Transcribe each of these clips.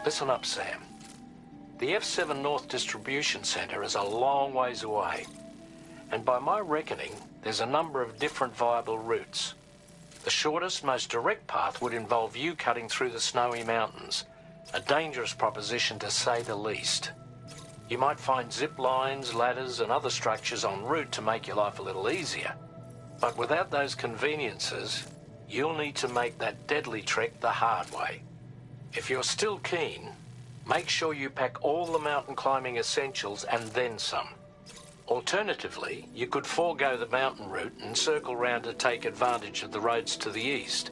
Listen up, Sam. The F7 North Distribution Centre is a long ways away, and by my reckoning, there's a number of different viable routes. The shortest, most direct path would involve you cutting through the snowy mountains, a dangerous proposition to say the least. You might find zip lines, ladders and other structures en route to make your life a little easier. But without those conveniences, you'll need to make that deadly trek the hard way. If you're still keen, make sure you pack all the mountain climbing essentials and then some. Alternatively, you could forego the mountain route and circle round to take advantage of the roads to the east.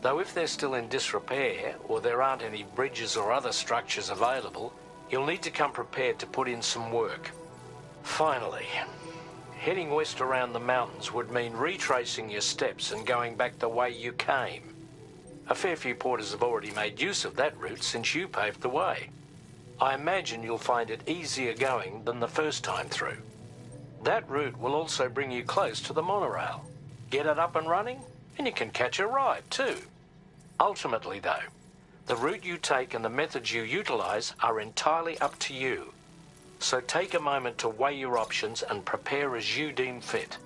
Though if they're still in disrepair, or there aren't any bridges or other structures available, you'll need to come prepared to put in some work. Finally, heading west around the mountains would mean retracing your steps and going back the way you came. A fair few porters have already made use of that route since you paved the way. I imagine you'll find it easier going than the first time through. That route will also bring you close to the monorail. Get it up and running, and you can catch a ride too. Ultimately though, the route you take and the methods you utilise are entirely up to you. So take a moment to weigh your options and prepare as you deem fit.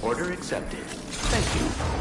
Order accepted. Thank you.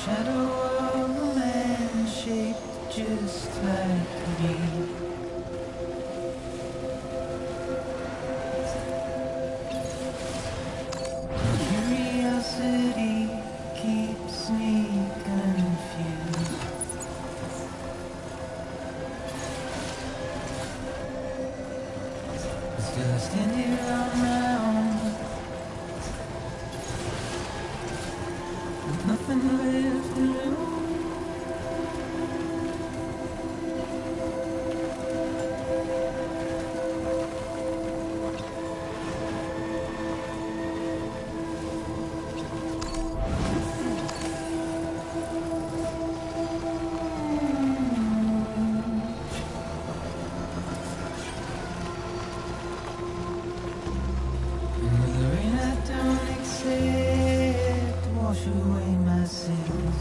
shadow of a man shaped just like me. Curiosity keeps me confused. Still I stand here on my own, with nothing left to lose. And with the rain I don't accept, wash away my sins.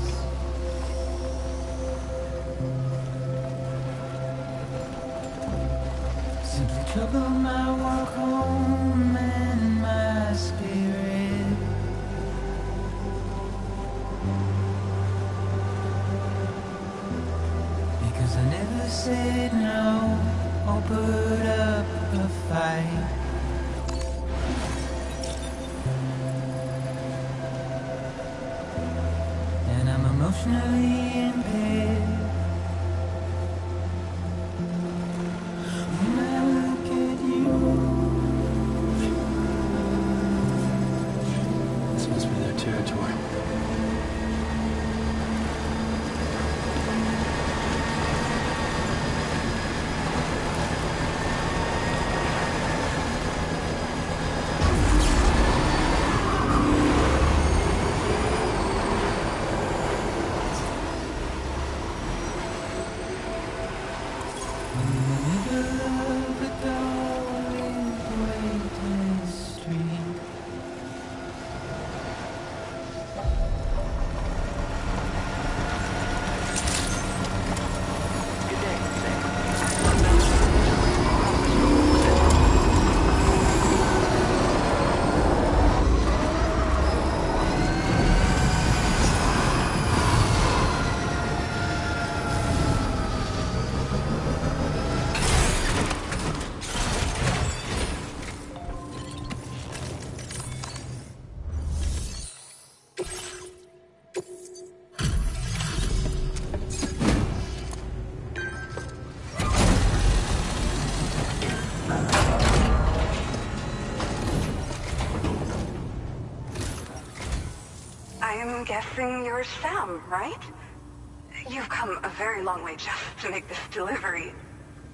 Simply trouble my walk home and my spirit. Because I never said no or put up a fight. And I'm emotionally impaired. When I look at you, This must be their territory. in the middle of a dark, weightless street. Good day, Sam. I'm guessing you're Sam, right? You've come a very long way just to make this delivery.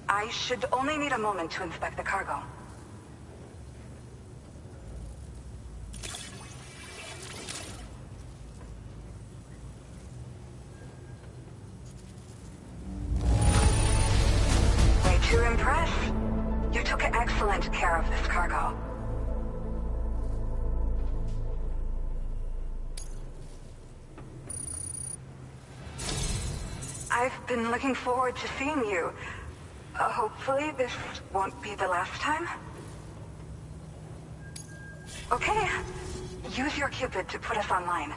I should only need a moment to inspect the cargo. Way to impress. You took excellent care of this cargo. I've been looking forward to seeing you. Hopefully this won't be the last time. Okay. Use your Cupid to put us online.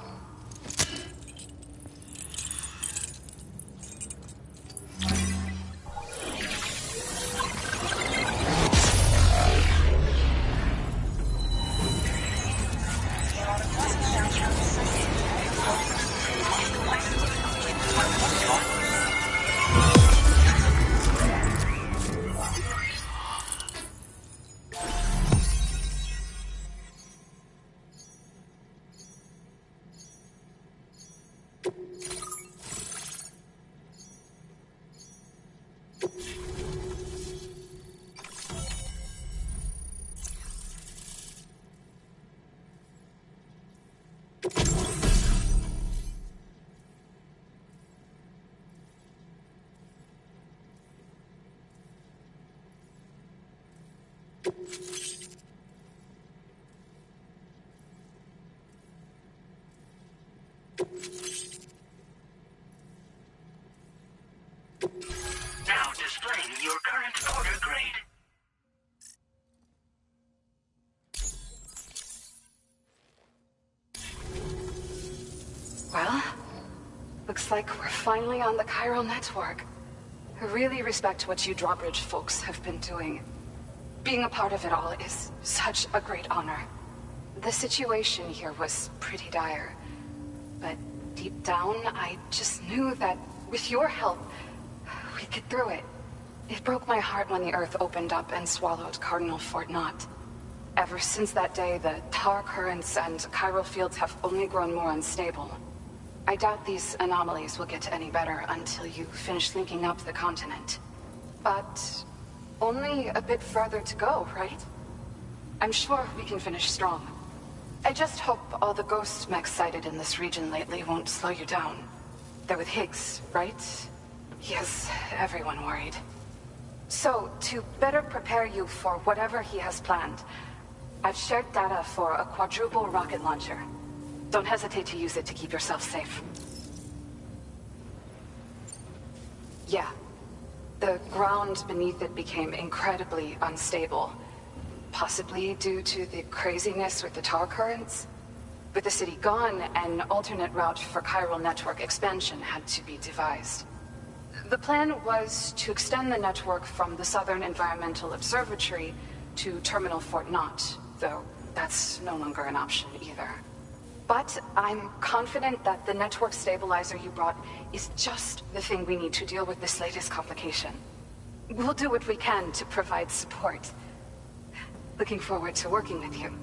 Now displaying your current order grade. Well, Looks like we're finally on the chiral network. I really respect what you drawbridge folks have been doing. Being a part of it all is such a great honor. The situation here was pretty dire, but deep down, I just knew that with your help, we'd get through it. It broke my heart when the Earth opened up and swallowed Cardinal Fort Knott. Ever since that day, the tar currents and chiral fields have only grown more unstable. I doubt these anomalies will get any better until you finish linking up the continent. But only a bit further to go, right? I'm sure we can finish strong. I just hope all the ghost mechs sighted in this region lately won't slow you down. They're with Higgs, right? He has everyone worried. So, to better prepare you for whatever he has planned, I've shared data for a quadruple rocket launcher. Don't hesitate to use it to keep yourself safe. Yeah. The ground beneath it became incredibly unstable. Possibly due to the craziness with the tar currents. With the city gone, an alternate route for chiral network expansion had to be devised. The plan was to extend the network from the Southern Environmental Observatory to Terminal Fort Knott, though that's no longer an option either. But I'm confident that the network stabilizer you brought is just the thing we need to deal with this latest complication. We'll do what we can to provide support. Looking forward to working with you.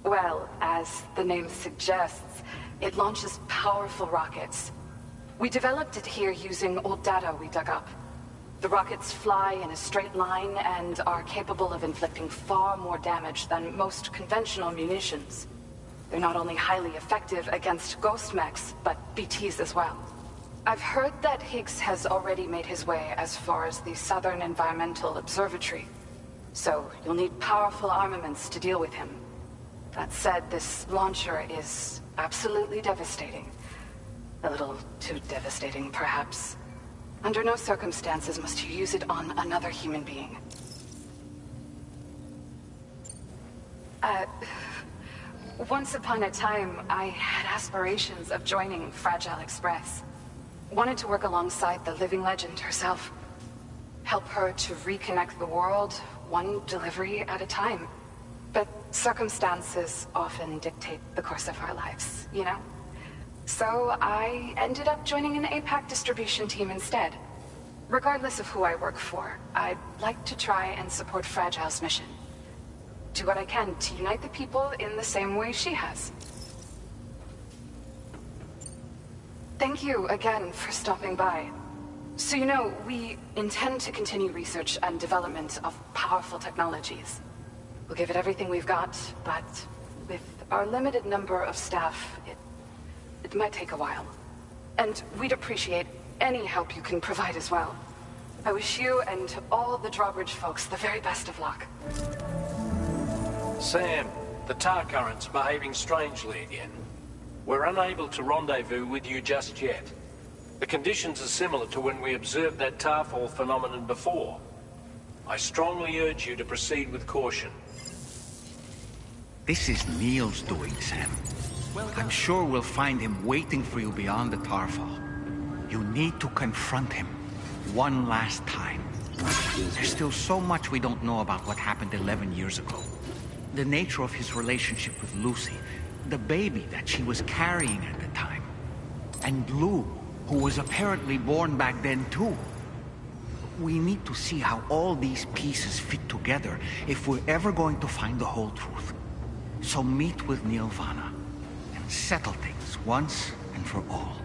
Well, as the name suggests, it launches powerful rockets. We developed it here using old data we dug up. The rockets fly in a straight line and are capable of inflicting far more damage than most conventional munitions. They're not only highly effective against ghost mechs, but BTs as well. I've heard that Higgs has already made his way as far as the Southern Environmental Observatory. So you'll need powerful armaments to deal with him. That said, this launcher is absolutely devastating. A little too devastating, perhaps. Under no circumstances must you use it on another human being. Once upon a time, I had aspirations of joining Fragile Express. Wanted to work alongside the living legend herself. Help her to reconnect the world, one delivery at a time. But circumstances often dictate the course of our lives, you know? So I ended up joining an APAC distribution team instead. Regardless of who I work for, I'd like to try and support Fragile's mission. Do what I can to unite the people in the same way she has. Thank you again for stopping by. So you know, we intend to continue research and development of powerful technologies. We'll give it everything we've got, but with our limited number of staff, it might take a while. And we'd appreciate any help you can provide as well. I wish you and all the drawbridge folks the very best of luck. Sam, the tar current's behaving strangely again. We're unable to rendezvous with you just yet. The conditions are similar to when we observed that tarfall phenomenon before. I strongly urge you to proceed with caution. This is Neil's doing, Sam. I'm sure we'll find him waiting for you beyond the tarfall. You need to confront him one last time. There's still so much we don't know about what happened 11 years ago. The nature of his relationship with Lucy, the baby that she was carrying at the time, and Lou, who was apparently born back then too. We need to see how all these pieces fit together if we're ever going to find the whole truth. So meet with Neil Vana and settle things once and for all.